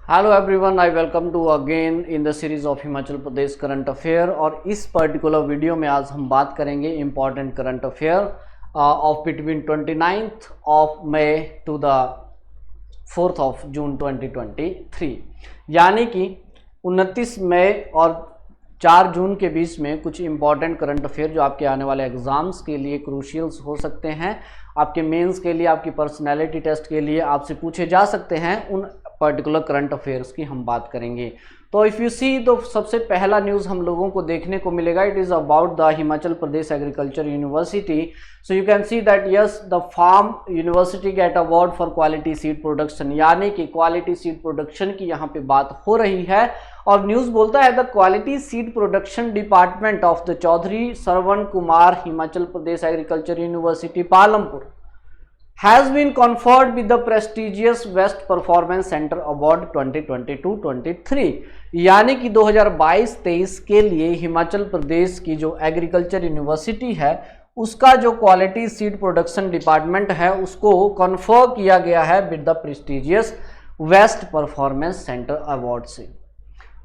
Hello everyone, I welcome to again in the series of Himachal Pradesh current affair. और इस particular video में आज हम बात करेंगे important current affair of between 29th of May to the 4th of June 2023, यानी कि 29 मई और 4 जून के बीच में कुछ इंपॉर्टेंट करंट अफेयर जो आपके आने वाले एग्जाम्स के लिए क्रूशियल्स हो सकते हैं, आपके मेंस के लिए, आपकी पर्सनैलिटी टेस्ट के लिए आपसे पूछे जा सकते हैं, उन पर्टिकुलर करंट अफेयर्स की हम बात करेंगे। तो इफ़ यू सी, तो सबसे पहला न्यूज़ हम लोगों को देखने को मिलेगा, it is about the Himachal Pradesh agriculture university. So you can see that yes, the farm university get award for quality seed production, यानी कि क्वालिटी सीड प्रोडक्शन की यहाँ पे बात हो रही है। और न्यूज़ बोलता है the quality seed production department of the Chaudhary Shravan Kumar Himachal Pradesh agriculture university Palampur has been conferred with the prestigious West Performance Center Award 2022-23, यानी कि 2022-23 के लिए हिमाचल प्रदेश की जो एग्रीकल्चर यूनिवर्सिटी है उसका जो क्वालिटी सीड प्रोडक्शन डिपार्टमेंट है उसको कन्फर किया गया है with the prestigious best performance centre award से।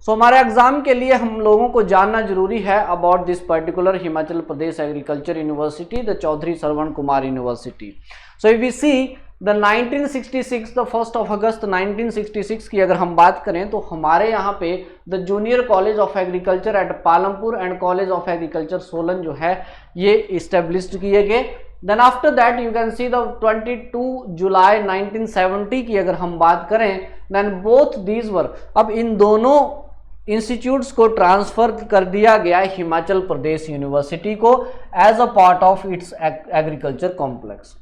सो हमारे एग्जाम के लिए हम लोगों को जानना जरूरी है about this particular Himachal Pradesh agriculture university, the Chaudhary Shravan Kumar university. So if we see the 1966, the 1st of August 1966 की अगर हम बात करें तो हमारे यहाँ पे the junior college of agriculture at Palampur and college of agriculture Solan जो है ये इस्टेब्लिश्ड किए गए। Then after that you can see the 22 July 1970 की अगर हम बात करें, देन बोथ दीज वर, अब इन दोनों इंस्टीट्यूट्स को ट्रांसफर कर दिया गया हिमाचल प्रदेश यूनिवर्सिटी को as a part of its agriculture complex.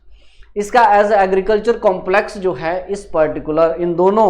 इसका एज एग्रीकल्चर कॉम्प्लेक्स जो है इस पर्टिकुलर इन दोनों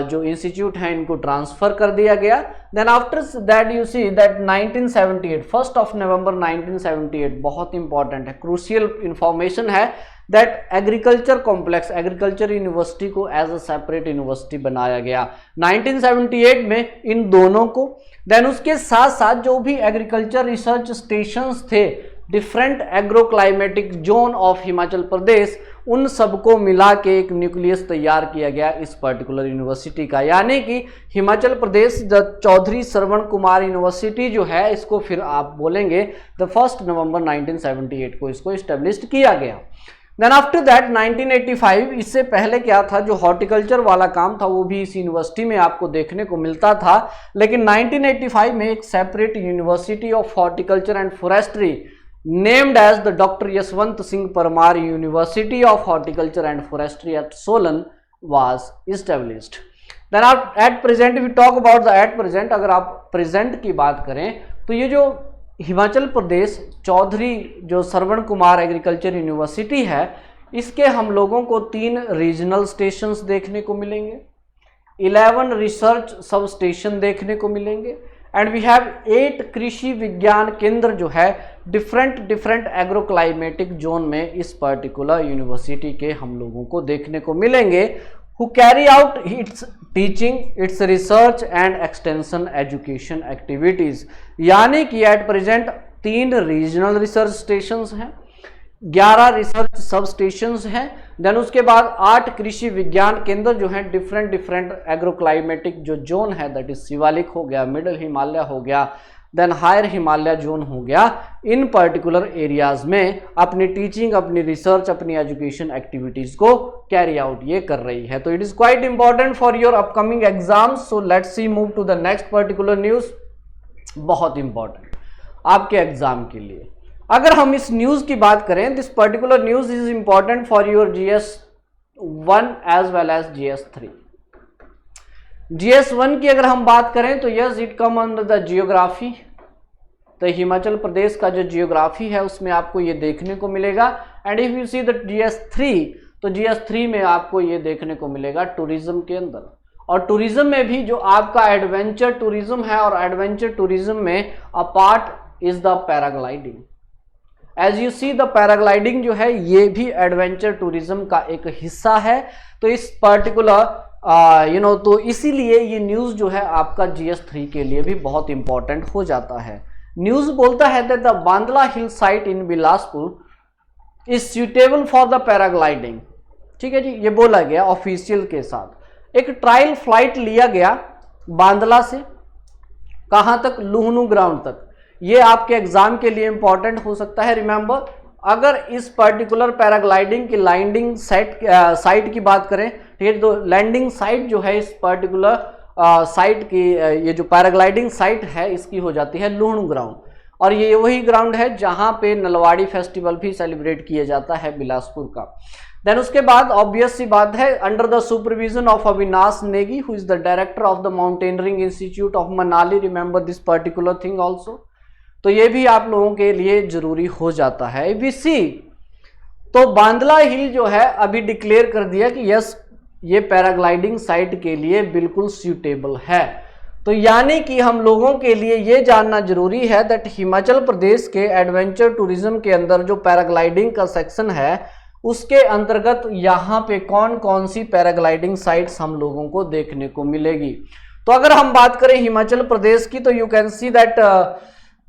जो इंस्टीट्यूट हैं इनको ट्रांसफर कर दिया गया। Then after that you see that 1978, 1st of November 1978, बहुत इंपॉर्टेंट है, क्रूशियल इंफॉर्मेशन है, that agriculture complex agriculture university को एज अ सेपरेट यूनिवर्सिटी बनाया गया 1978 में इन दोनों को। देन उसके साथ साथ जो भी एग्रीकल्चर रिसर्च स्टेशंस थे different agro climatic zone of Himachal Pradesh, उन सबको मिला के एक न्यूक्लियस तैयार किया गया इस पर्टिकुलर यूनिवर्सिटी का, यानी कि Himachal Pradesh the Chaudhary Shravan Kumar university जो है इसको फिर आप बोलेंगे द 1 नवंबर 1978 को इसको इस्टेब्लिश किया गया। देन आफ्टर दैट 1985, इससे पहले क्या था, जो हॉर्टिकल्चर वाला काम था वो भी इस यूनिवर्सिटी में आपको देखने को मिलता था, लेकिन 1985 में एक separate university of horticulture and forestry named as the Dr. Yashwant Singh Parmar University of Horticulture and Forestry at Solan was established. Then at present, if we talk about the at present, अगर आप present की बात करें तो ये जो हिमाचल प्रदेश चौधरी जो Shravan Kumar agriculture university है इसके हम लोगों को 3 रीजनल स्टेशंस देखने को मिलेंगे, 11 रिसर्च सब स्टेशन देखने को मिलेंगे, एंड वी हैव 8 कृषि विज्ञान केंद्र जो है डिफरेंट एग्रो क्लाइमेटिक जोन में इस पर्टिकुलर यूनिवर्सिटी के हम लोगों को देखने को मिलेंगे, who carry out it's teaching, it's research and extension education activities, यानी कि at present 3 regional research stations हैं, 11 रिसर्च सब स्टेशंस हैं, देन उसके बाद 8 कृषि विज्ञान केंद्र जो हैं डिफरेंट एग्रो क्लाइमेटिक जो जोन है, दैट इज शिवालिक हो गया, मिडिल हिमालय हो गया, देन हायर हिमालय जोन हो गया, इन पर्टिकुलर एरियाज में अपनी टीचिंग, अपनी रिसर्च, अपनी एजुकेशन एक्टिविटीज को कैरी आउट ये कर रही है। तो it is quite important for your upcoming exams. So let's see move to the next particular news, बहुत इंपॉर्टेंट आपके एग्जाम के लिए। अगर हम इस न्यूज की बात करें, this particular news is important for your GS1 as well as GS3। GS1 की अगर हम बात करें तो yes, it come under the geography, तो हिमाचल प्रदेश का जो जियोग्राफी है उसमें आपको ये देखने को मिलेगा। And if you see the GS3, तो GS3 में आपको ये देखने को मिलेगा टूरिज्म के अंदर, और टूरिज्म में भी जो आपका एडवेंचर टूरिज्म है, और एडवेंचर टूरिज्म में a part is the paragliding. As you see the paragliding जो है ये भी एडवेंचर टूरिज्म का एक हिस्सा है। तो इस पर्टिकुलर तो इसीलिए ये न्यूज़ जो है आपका GS3 के लिए भी बहुत इंपॉर्टेंट हो जाता है। न्यूज़ बोलता है that the Bandla hill site in Bilaspur is suitable for the paragliding, ठीक है जी, ये बोला गया ऑफिशियल के साथ। एक ट्रायल फ्लाइट लिया गया बांदला से कहां तक, लुहनु ग्राउंड तक। ये आपके एग्जाम के लिए इंपॉर्टेंट हो सकता है। रिमेंबर, अगर इस पर्टिकुलर पैराग्लाइडिंग की लैंडिंग साइट की बात करें, ठीक है, तो लैंडिंग साइट जो है इस पर्टिकुलर साइट की, ये जो पैराग्लाइडिंग साइट है इसकी हो जाती है लुहनु ग्राउंड, और ये वही ग्राउंड है जहां पे नलवाड़ी फेस्टिवल भी सेलिब्रेट किया जाता है बिलासपुर का। देन उसके बाद ऑब्वियस सी बात है, under the supervision of Avinash Negi who is the director of the mountaineering institute of Manali, remember this particular thing also. तो ये भी आप लोगों के लिए जरूरी हो जाता है। एबीसी, तो बांदला हिल जो है अभी डिक्लेयर कर दिया कि यस ये पैराग्लाइडिंग साइट के लिए बिल्कुल सूटेबल है। तो यानी कि हम लोगों के लिए ये जानना जरूरी है दैट हिमाचल प्रदेश के एडवेंचर टूरिज्म के अंदर जो पैराग्लाइडिंग का सेक्शन है उसके अंतर्गत यहाँ पे कौन कौन सी पैराग्लाइडिंग साइट्स हम लोगों को देखने को मिलेगी। तो अगर हम बात करें हिमाचल प्रदेश की, तो you can see that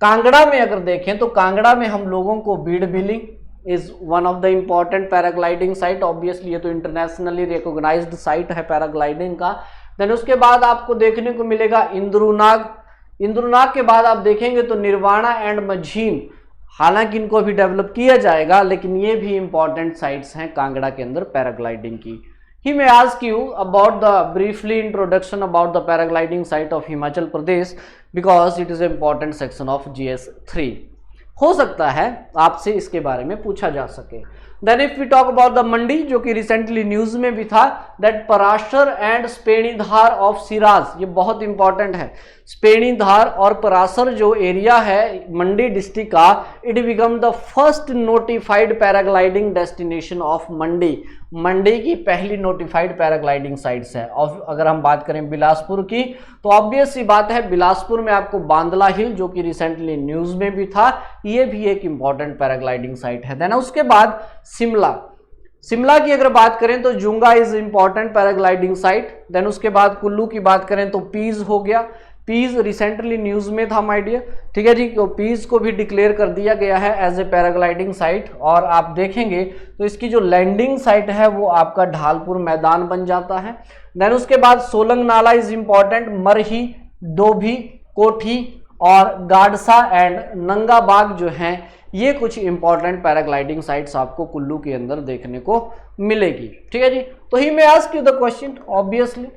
Kangra में अगर देखें तो कांगड़ा में हम लोगों को Bir Billing is one of the important paragliding site. Obviously ये तो इंटरनेशनली रिकॉग्नाइज्ड साइट है पैराग्लाइडिंग का। देन उसके बाद आपको देखने को मिलेगा इंद्रुनाग। इंद्रुनाग के बाद आप देखेंगे तो निर्वाणा एंड मझीम, हालांकि इनको अभी डेवलप किया जाएगा, लेकिन ये भी इंपॉर्टेंट साइट्स हैं कांगड़ा के अंदर पैराग्लाइडिंग की। He may ask you about the briefly introduction about the paragliding site of Himachal Pradesh because it is an important section of GS3. हो सकता है आपसे इसके बारे में पूछा जा सके। Then if we talk about the Mandi, जो कि रिसेंटली न्यूज में भी था, that Parashar and Spenidhar of Siraj, ये बहुत इंपॉर्टेंट है। स्पेणीधार और पराशर जो एरिया है मंडी डिस्ट्रिक्ट का, it become the first notified paragliding destination of Mandi. Mandi की पहली नोटिफाइड पैराग्लाइडिंग साइट्स है। और अगर हम बात करें बिलासपुर की, तो ऑब्वियस सी बात है बिलासपुर में आपको बांदला हिल, जो कि रिसेंटली न्यूज में भी था, ये भी एक इंपॉर्टेंट पैराग्लाइडिंग साइट है। देन उसके बाद शिमला, शिमला की अगर बात करें तो Junga is important paragliding site. Then उसके बाद कुल्लू की बात करें तो पीज हो गया। पीज रिसेंटली न्यूज में था माय डियर, ठीक है जी। तो पीज को भी डिक्लेयर कर दिया गया है एज ए पैराग्लाइडिंग साइट, और आप देखेंगे तो इसकी जो लैंडिंग साइट है वो आपका ढालपुर मैदान बन जाता है। देन उसके बाद सोलंग नाला इज इंपॉर्टेंट। मरही, डोभी, कोठी और गाडसा एंड नंगाबाग जो हैं, ये कुछ इंपॉर्टेंट पैराग्लाइडिंग साइट्स आपको कुल्लू के अंदर देखने को मिलेगी, ठीक है जी। तो he may ask you the question obviously.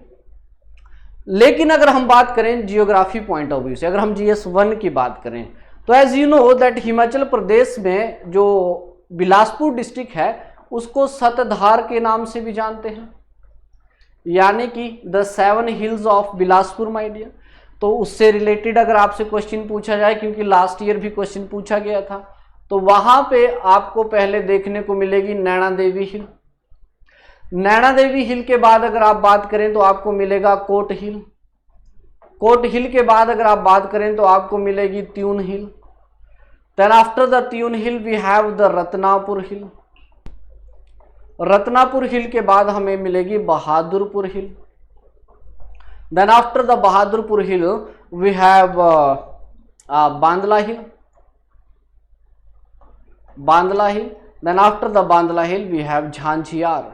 लेकिन अगर हम बात करें जियोग्राफी पॉइंट ऑफ व्यू से, अगर हम GS1 की बात करें, तो as you know that Himachal Pradesh में जो बिलासपुर डिस्ट्रिक्ट है उसको सतधार के नाम से भी जानते हैं, यानी कि the 7 hills of Bilaspur my dear. तो उससे रिलेटेड अगर आपसे क्वेश्चन पूछा जाए, क्योंकि लास्ट ईयर भी क्वेश्चन पूछा गया था, तो वहां पे आपको पहले देखने को मिलेगी नैना देवी हिल। नैना देवी हिल के बाद अगर आप बात करें तो आपको मिलेगा कोट हिल। कोट हिल के बाद अगर आप बात करें तो आपको मिलेगी Tiun hill. Then after the Tiun hill we have the Ratnapur hill. Ratnapur hill के बाद हमें मिलेगी Bahadurpur hill. Then after the Bahadurpur hill we have Bandla hill. Bandla hill. Then after the Bandla hill we have Jhanjiar.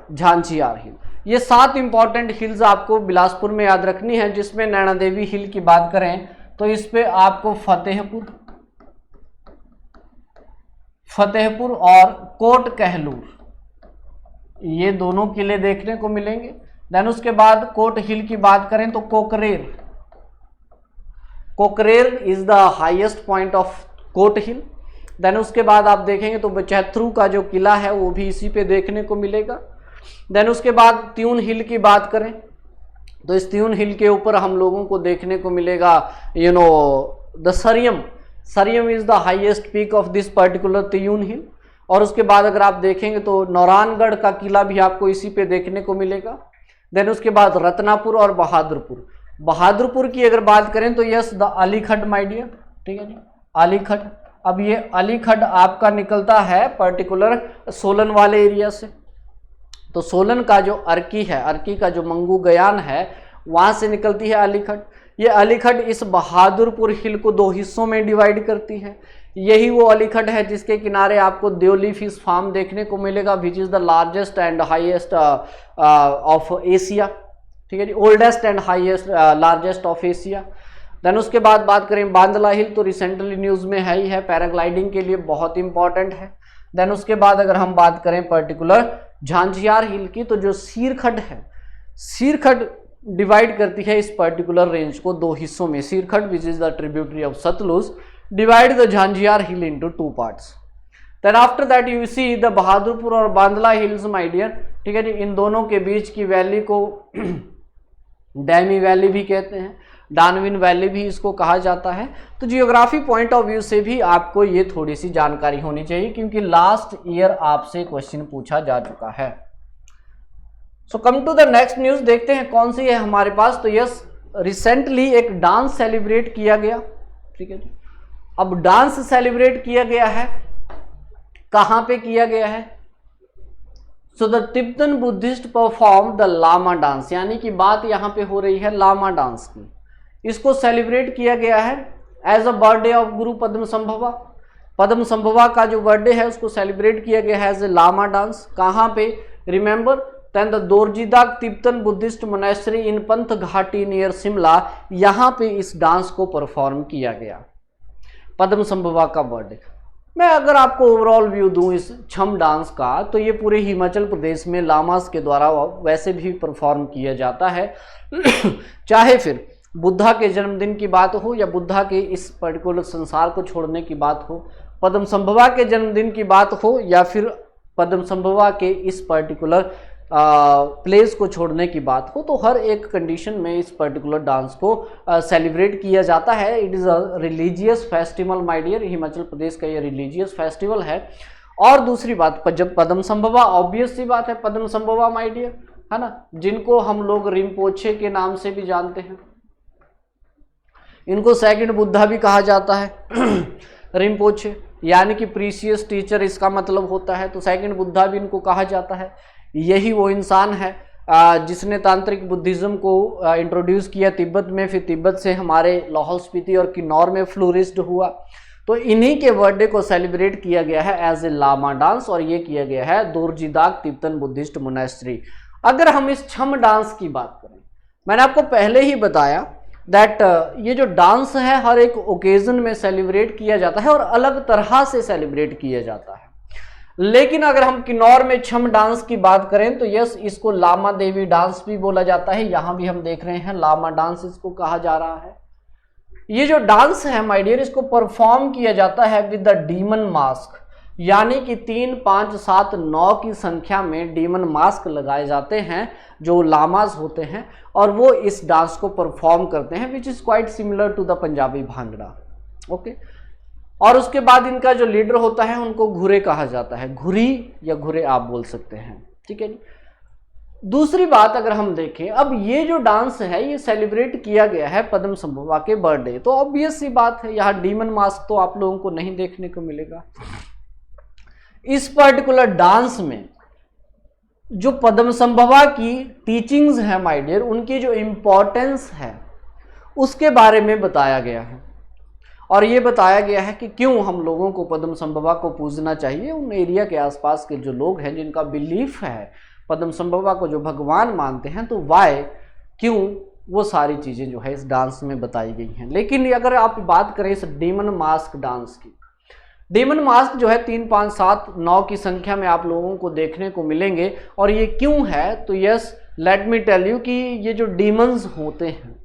Jhanjiar hill. ये 7 इंपॉर्टेंट हिल्स आपको बिलासपुर में याद रखनी है, जिसमें नैना देवी हिल की बात करें तो इस पे आपको फतेहपुर और कोट कहलूर, ये दोनों किले देखने को मिलेंगे। देन उसके बाद कोट हिल की बात करें तो Kokrer. Kokrer is the highest point of Kot hill. Then उसके बाद आप देखेंगे तो बचैथरू का जो किला है वो भी इसी पे देखने को मिलेगा। देन उसके बाद त्यून हिल की बात करें तो इस त्यून हिल के ऊपर हम लोगों को देखने को मिलेगा you know the Sariyam. Sariyam is the highest peak of this particular Tiun hill. और उसके बाद अगर आप देखेंगे तो नौरानगढ़ का किला भी आपको इसी पे देखने को मिलेगा। देन उसके बाद रत्नापुर और बहादुरपुर। बहादुरपुर की अगर बात करें तो यस द अलीखड़ माय डियर, ठीक है जी, अलीखड़। अब ये अलीखड़ आपका निकलता है पर्टिकुलर सोलन वाले एरिया से। तो सोलन का जो अर्की है, अर्की का जो मंगू गयान है, वहां से निकलती है अलीखड़। ये अलीखड्ड इस बहादुरपुर हिल को दो हिस्सों में डिवाइड करती है। यही वो अलीखड्ड है जिसके किनारे आपको देओली फिश फार्म देखने को मिलेगा, which is the largest and highest of Asia, ठीक है जी, oldest and highest largest of Asia. Then उसके बाद बात करें बांदला हिल, तो रिसेंटली न्यूज में है ही है, पैराग्लाइडिंग के लिए बहुत इंपॉर्टेंट है। देन उसके बाद अगर हम बात करें पर्टिकुलर झांझियार हिल की, तो जो सीरखड्ड है, सीरखड्ड डिवाइड करती है इस पर्टिकुलर रेंज को दो हिस्सों में। Seerkhad which is the tributary of Sutlej divide the Jhanjhiyar hill into two parts. Then after that you see the Bahadurpur और बांदला हिल्स माय डियर, ठीक है जी, इन दोनों के बीच की वैली को डैमी वैली भी कहते हैं, डानविन वैली भी इसको कहा जाता है। तो जियोग्राफी पॉइंट ऑफ व्यू से भी आपको ये थोड़ी सी जानकारी होनी चाहिए, क्योंकि लास्ट ईयर आपसे क्वेश्चन पूछा जा चुका है। So come to the next news, देखते हैं कौन सी है हमारे पास। तो यस, रिसेंटली एक डांस सेलिब्रेट किया गया, ठीक है जी। अब डांस सेलिब्रेट किया गया है, कहां पे किया गया है? So the Tibetan Buddhist perform the lama dance, यानी कि बात यहां पे हो रही है लामा डांस की। इसको सेलिब्रेट किया गया है एज अ बर्थडे ऑफ गुरु पद्मसंभवा। पद्मसंभवा का जो बर्थडे है उसको सेलिब्रेट किया गया है एज ए लामा डांस। कहां पे? Remember then the Dorjidak Tibetan Buddhist monastery in Panth घाटी नियर शिमला, यहां पे इस डांस को परफॉर्म किया गया, पद्मसंभवा का बर्थडे। मैं अगर आपको ओवरऑल व्यू दूं इस छम डांस का, तो ये पूरे हिमाचल प्रदेश में लामास के द्वारा वैसे भी परफॉर्म किया जाता है चाहे फिर बुद्धा के जन्मदिन की बात हो या बुद्धा के इस पर्टिकुलर संसार को छोड़ने की बात हो, पद्मसंभवा के जन्मदिन की बात हो या फिर पद्मसंभवा के इस पर्टिकुलर प्लेस को छोड़ने की बात हो, तो हर एक कंडीशन में इस पर्टिकुलर डांस को सेलिब्रेट किया जाता है। It is a religious festival my dear, Himachal Pradesh का ये रिलीजियस फेस्टिवल है। और दूसरी बात, जब पद्मसंभवा, ऑब्वियस सी बात है, पद्मसंभवा माय डियर, है ना, जिनको हम लोग रिम्पोछे के नाम से भी जानते हैं, इनको सेकंड बुद्धा भी कहा जाता है रिम्पोछे यानी कि प्रीशियस टीचर इसका मतलब होता है, तो सेकंड बुद्धा भी इनको कहा जाता है। यही वो इंसान है जिसने तांत्रिक बुद्धिज्म को इंट्रोड्यूस किया तिब्बत में, फिर तिब्बत से हमारे लाहौल स्पीति और किन्नौर में फ्लोरिस्ड हुआ। तो इन्हीं के बर्थडे को सेलिब्रेट किया गया है एज ए लामा डांस, और ये किया गया है दोरजीदाग तिब्बतन बुद्धिस्ट मोनेस्ट्री। अगर हम इस छम डांस की बात करें, मैंने आपको पहले ही बताया दैट ये जो डांस है हर एक ओकेजन में सेलिब्रेट किया जाता है और अलग तरह से सेलिब्रेट किया जाता है। लेकिन अगर हम किन्नौर में छम डांस की बात करें तो यस, इसको लामा देवी डांस भी बोला जाता है। यहां भी हम देख रहे हैं लामा डांस इसको कहा जा रहा है। ये जो डांस है माय डियर, इसको परफॉर्म किया जाता है विद द डीमन मास्क, यानी कि 3, 5, 7, 9 की संख्या में डीमन मास्क लगाए जाते हैं जो लामाज होते हैं, और वो इस डांस को परफॉर्म करते हैं, which is quite similar to the Punjabi bhangra. Okay, और उसके बाद इनका जो लीडर होता है उनको घुरे कहा जाता है, घुरी या घुरे आप बोल सकते हैं, ठीक है जी। दूसरी बात अगर हम देखें, अब ये जो डांस है ये सेलिब्रेट किया गया है पद्मसंभवा के बर्थडे, तो ऑब्वियस सी बात है यहाँ डीमन मास्क तो आप लोगों को नहीं देखने को मिलेगा। इस पर्टिकुलर डांस में जो पद्मसंभवा की टीचिंग्स है माय डियर, उनकी जो इम्पोर्टेंस है उसके बारे में बताया गया है, और ये बताया गया है कि क्यों हम लोगों को पद्मसंभवा को पूजना चाहिए। उन एरिया के आसपास के जो लोग हैं जिनका बिलीफ है पद्मसंभवा को जो भगवान मानते हैं, तो वाई, क्यों, वो सारी चीज़ें जो है इस डांस में बताई गई हैं। लेकिन अगर आप बात करें इस डीमन मास्क डांस की, डीमन मास्क जो है 3, 5, 7, 9 की संख्या में आप लोगों को देखने को मिलेंगे। और ये क्यों है, तो yes, let me tell you कि ये जो डीमंस होते हैं,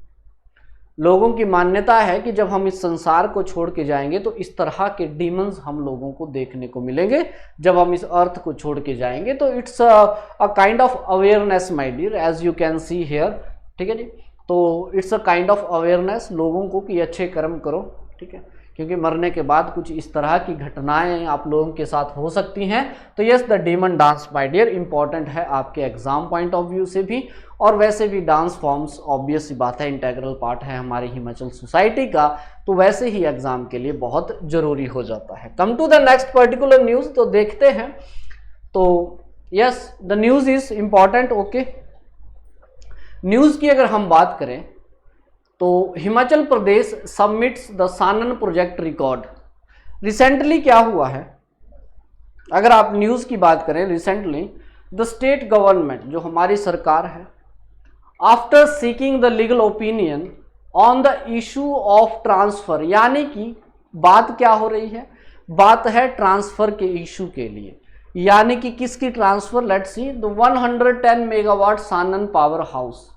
लोगों की मान्यता है कि जब हम इस संसार को छोड़ के जाएंगे तो इस तरह के डीमंस हम लोगों को देखने को मिलेंगे जब हम इस अर्थ को छोड़ के जाएंगे। तो it's a kind of awareness my dear, as you can see here, ठीक है जी। तो it's a kind of awareness लोगों को कि अच्छे कर्म करो, ठीक है, क्योंकि मरने के बाद कुछ इस तरह की घटनाएं आप लोगों के साथ हो सकती हैं। तो yes, the demon dance my dear important है आपके एग्जाम पॉइंट ऑफ व्यू से भी, और वैसे भी डांस फॉर्म्स ऑब्वियस सी बात है इंटेग्रल पार्ट है हमारी हिमाचल सोसाइटी का, तो वैसे ही एग्जाम के लिए बहुत जरूरी हो जाता है। Come to the next particular news, तो देखते हैं। तो yes, the news is important. Okay, news की अगर हम बात करें तो Himachal Pradesh submits the Shanan project record. Recently क्या हुआ है, अगर आप न्यूज़ की बात करें, रिसेंटली द स्टेट गवर्नमेंट, जो हमारी सरकार है, after seeking the legal opinion on the issue of transfer, यानी कि बात क्या हो रही है, बात है ट्रांसफर के इशू के लिए, यानी कि किसकी transfer, let's see the 110 megawatt Shanan power house,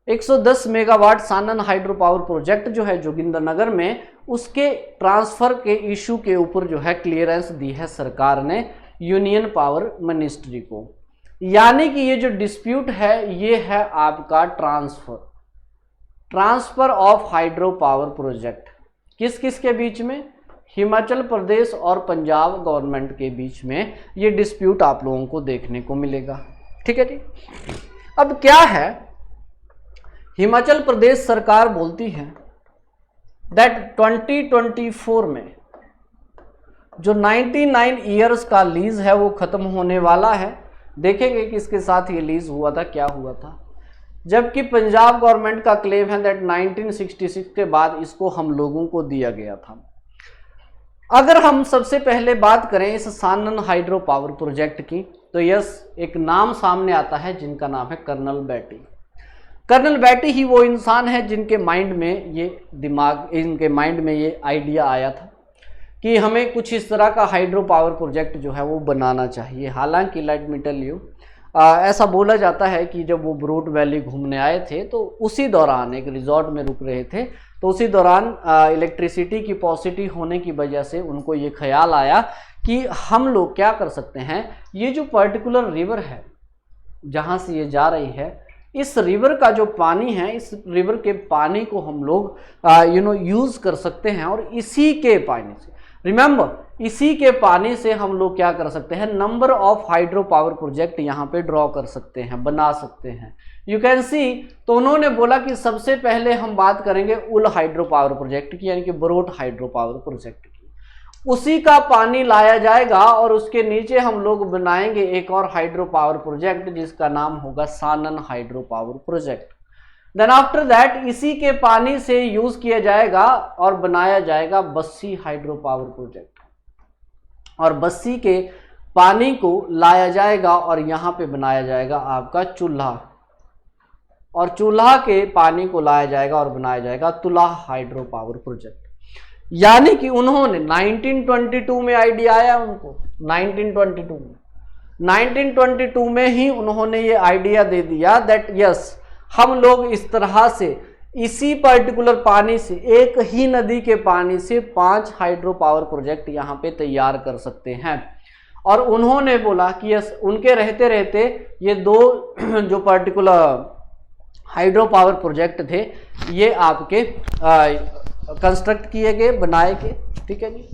110 megawatt Shanan hydro power project जो है जोगिंद्रनगर में, उसके ट्रांसफर के इशू के ऊपर जो है क्लियरेंस दी है सरकार ने यूनियन पावर मिनिस्ट्री को। यानी कि ये जो डिस्प्यूट है ये है आपका transfer of hydro power project, किस किस के बीच में, हिमाचल प्रदेश और पंजाब गवर्नमेंट के बीच में ये डिस्प्यूट आप लोगों को देखने को मिलेगा। ठीक है जी। अब क्या है, हिमाचल प्रदेश सरकार बोलती है दैट 2024 में जो 99 ईयर्स का लीज है वो खत्म होने वाला है। देखेंगे कि इसके साथ ये लीज हुआ था, क्या हुआ था, जबकि पंजाब गवर्नमेंट का क्लेम है दैट 1966 के बाद इसको हम लोगों को दिया गया था। अगर हम सबसे पहले बात करें इस सानन हाइड्रो पावर प्रोजेक्ट की, तो यस, एक नाम सामने आता है जिनका नाम है कर्नल बैटी। कर्नल बैटी ही वो इंसान है जिनके माइंड में इनके माइंड में ये आइडिया आया था कि हमें कुछ इस तरह का हाइड्रो पावर प्रोजेक्ट जो है वो बनाना चाहिए। हालांकि लेट मी टेल यू, ऐसा बोला जाता है कि जब वो ब्रूट वैली घूमने आए थे तो उसी दौरान एक रिजॉर्ट में रुक रहे थे, तो उसी दौरान इलेक्ट्रिसिटी की पॉसिटी होने की वजह से उनको ये ख्याल आया कि हम लोग क्या कर सकते हैं, ये जो पर्टिकुलर रिवर है जहाँ से ये जा रही है, इस रिवर का जो पानी है, इस रिवर के पानी को हम लोग यूज़ कर सकते हैं, और इसी के पानी से, रिमेंबर, इसी के पानी से हम लोग क्या कर सकते हैं, number of hydro power project यहाँ पे ड्रॉ कर सकते हैं, बना सकते हैं। यू कैन सी, तो उन्होंने बोला कि सबसे पहले हम बात करेंगे उल हाइड्रो पावर प्रोजेक्ट की, यानी कि बरोट हाइड्रो पावर प्रोजेक्ट की। उसी का पानी लाया जाएगा और उसके नीचे हम लोग बनाएंगे एक और हाइड्रो पावर प्रोजेक्ट जिसका नाम होगा Shanan hydro power project. Then after that इसी के पानी से यूज किया जाएगा और बनाया जाएगा बस्सी हाइड्रो पावर प्रोजेक्ट, और बस्सी के पानी को लाया जाएगा और यहाँ पे बनाया जाएगा आपका चूल्हा, और चूल्हा के पानी को लाया जाएगा और बनाया जाएगा तुला हाइड्रो पावर प्रोजेक्ट। यानी कि उन्होंने 1922 में आइडिया आया उनको, 1922 में ही उन्होंने ये आइडिया दे दिया दैट यस, हम लोग इस तरह से इसी पर्टिकुलर पानी से, एक ही नदी के पानी से 5 हाइड्रो पावर प्रोजेक्ट यहाँ पे तैयार कर सकते हैं। और उन्होंने बोला कि यस, उनके रहते रहते ये 2 जो पर्टिकुलर हाइड्रो पावर प्रोजेक्ट थे ये आपके कंस्ट्रक्ट किए गए, बनाए गए। ठीक है जी।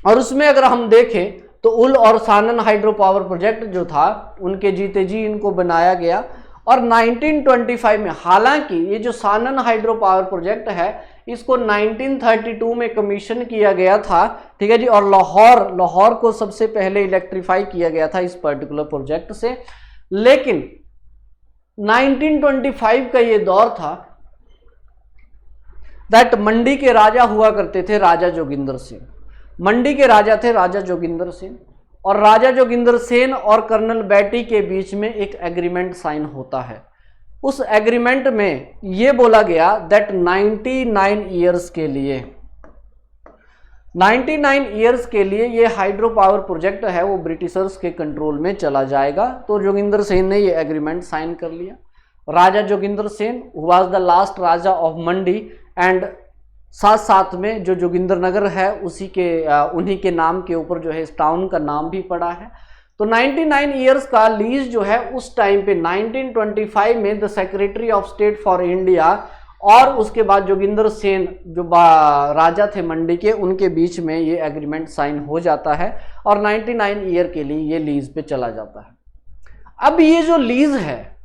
और उसमें अगर हम देखें तो उल और सानन हाइड्रो पावर प्रोजेक्ट जो था उनके जीते जी इनको बनाया गया, और 1925 में, हालांकि ये जो सानन हाइड्रो पावर प्रोजेक्ट है इसको 1932 में कमीशन किया गया था। ठीक है जी। और लाहौर को सबसे पहले इलेक्ट्रीफाई किया गया था इस पर्टिकुलर प्रोजेक्ट से। लेकिन 1925 का ये दौर था दैट मंडी के राजा हुआ करते थे राजा जोगिंदर सेन। मंडी के राजा थे राजा जोगिंदर सेन, और राजा जोगिंदर सेन और कर्नल बैटी के बीच में एक एग्रीमेंट साइन होता है। उस एग्रीमेंट में ये बोला गया दैट 99 ईयर्स के लिए 99 ईयर्स के लिए ये हाइड्रो पावर प्रोजेक्ट है वो ब्रिटिशर्स के कंट्रोल में चला जाएगा। तो जोगिंदर सेन ने ये एग्रीमेंट साइन कर लिया। Raja Joginder Sen was the last raja of Mandi, and साथ साथ में जो जोगिंद्रनगर है उसी के उन्हीं के नाम के ऊपर जो है इस टाउन का नाम भी पड़ा है। तो 99 ईयर्स का लीज जो है उस टाइम पे 1925 में the secretary of state for India और उसके बाद जोगिंदर सेन जो राजा थे मंडी के, उनके बीच में ये एग्रीमेंट साइन हो जाता है और 99 ईयर के लिए ये लीज पे चला जाता है। अब ये जो लीज है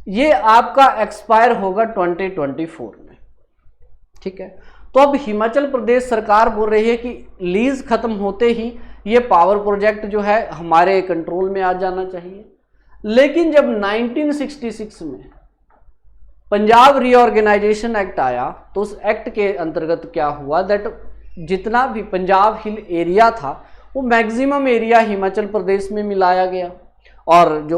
ये आपका एक्सपायर होगा 2024 में। ठीक है। तो अब हिमाचल प्रदेश सरकार बोल रही है कि लीज खत्म होते ही ये पावर प्रोजेक्ट जो है हमारे कंट्रोल में आ जाना चाहिए। लेकिन जब 1966 में पंजाब रीऑर्गेनाइजेशन एक्ट आया तो उस एक्ट के अंतर्गत क्या हुआ दैट जितना भी पंजाब हिल एरिया था वो मैक्सिमम एरिया हिमाचल प्रदेश में मिलाया गया, और जो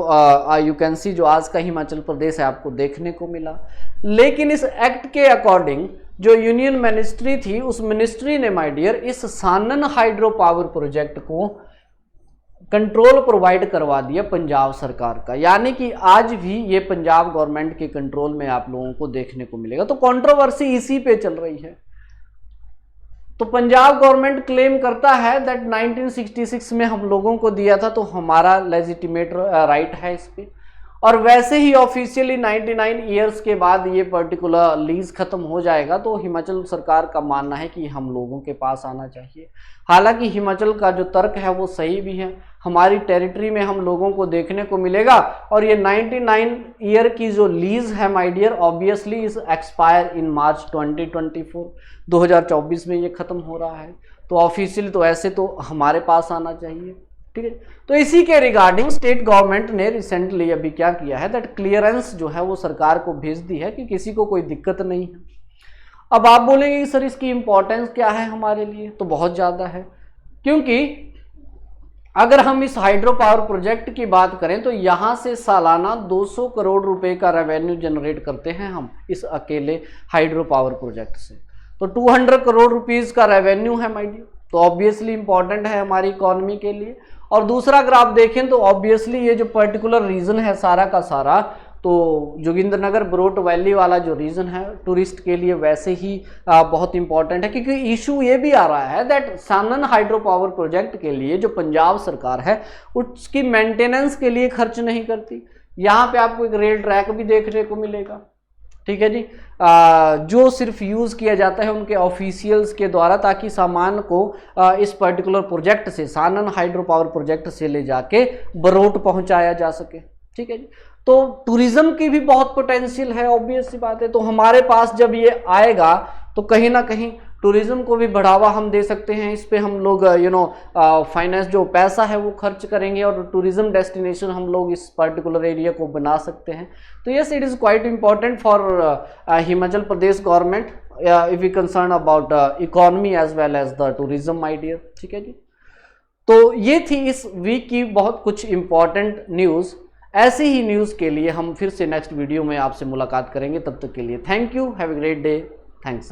यू कैन सी जो आज का हिमाचल प्रदेश है आपको देखने को मिला। लेकिन इस एक्ट के अकॉर्डिंग जो यूनियन मिनिस्ट्री थी, उस मिनिस्ट्री ने माय डियर इस सानन हाइड्रो पावर प्रोजेक्ट को कंट्रोल प्रोवाइड करवा दिया पंजाब सरकार का, यानी कि आज भी ये पंजाब गवर्नमेंट के कंट्रोल में आप लोगों को देखने को मिलेगा। तो कंट्रोवर्सी इसी पे चल रही है। तो पंजाब गवर्नमेंट क्लेम करता है दैट 1966 में हम लोगों को दिया था तो हमारा लेजिटिमेट राइट है इस पे, और वैसे ही ऑफिशियली 99 ईयर्स के बाद ये पर्टिकुलर लीज खत्म हो जाएगा तो हिमाचल सरकार का मानना है कि हम लोगों के पास आना चाहिए। हालांकि हिमाचल का जो तर्क है वो सही भी है, हमारी टेरिटरी में हम लोगों को देखने को मिलेगा, और ये 99 ईयर की जो लीज है my dear obviously is expire in March 2024, 2024 में ये खत्म हो रहा है। तो ऑफिशियली तो ऐसे तो हमारे पास आना चाहिए, ठीक है। तो इसी के रिगार्डिंग स्टेट गवर्नमेंट ने रिसेंटली अभी क्या किया है दैट क्लियरेंस जो है वो सरकार को भेज दी है कि किसी को कोई दिक्कत नहीं है। अब आप बोलेंगे कि सर इसकी इंपॉर्टेंस क्या है हमारे लिए, तो बहुत ज़्यादा है, क्योंकि अगर हम इस हाइड्रो पावर प्रोजेक्ट की बात करें तो यहाँ से सालाना 200 करोड़ रुपए का रेवेन्यू जनरेट करते हैं हम इस अकेले हाइड्रो पावर प्रोजेक्ट से। तो 200 करोड़ रुपीस का रेवेन्यू है माय डियर, तो ऑब्वियसली इंपॉर्टेंट है हमारी इकोनॉमी के लिए। और दूसरा अगर आप देखें तो ऑब्वियसली ये जो पर्टिकुलर रीजन है सारा का सारा, तो जोगिंद्रनगर बरोट वैली वाला जो रीजन है टूरिस्ट के लिए वैसे ही बहुत इंपॉर्टेंट है, क्योंकि इशू ये भी आ रहा है that Sanan hydro power project के लिए जो पंजाब सरकार है उसकी मेंटेनेंस के लिए खर्च नहीं करती। यहाँ पे आपको एक रेल ट्रैक भी देखने को मिलेगा, ठीक है जी, जो सिर्फ यूज़ किया जाता है उनके ऑफिशियल्स के द्वारा, ताकि सामान को इस पर्टिकुलर प्रोजेक्ट से, सानन हाइड्रो पावर प्रोजेक्ट से ले जाके बरोट पहुंचाया जा सके, ठीक है जी। तो टूरिज्म की भी बहुत पोटेंशियल है, ऑब्वियस सी बात है। तो हमारे पास जब ये आएगा तो कहीं ना कहीं टूरिज्म को भी बढ़ावा हम दे सकते हैं, इस पे हम लोग फाइनेंस जो पैसा है वो खर्च करेंगे और टूरिज्म डेस्टिनेशन हम लोग इस पर्टिकुलर एरिया को बना सकते हैं। तो yes, it is quite important for Himachal Pradesh government if you concern about economy as well as the tourism my dear, ठीक है जी। तो ये थी इस वीक की बहुत कुछ इंपॉर्टेंट न्यूज़। ऐसी ही न्यूज़ के लिए हम फिर से नेक्स्ट वीडियो में आपसे मुलाकात करेंगे। तब तक के लिए thank you, have a great day, thanks.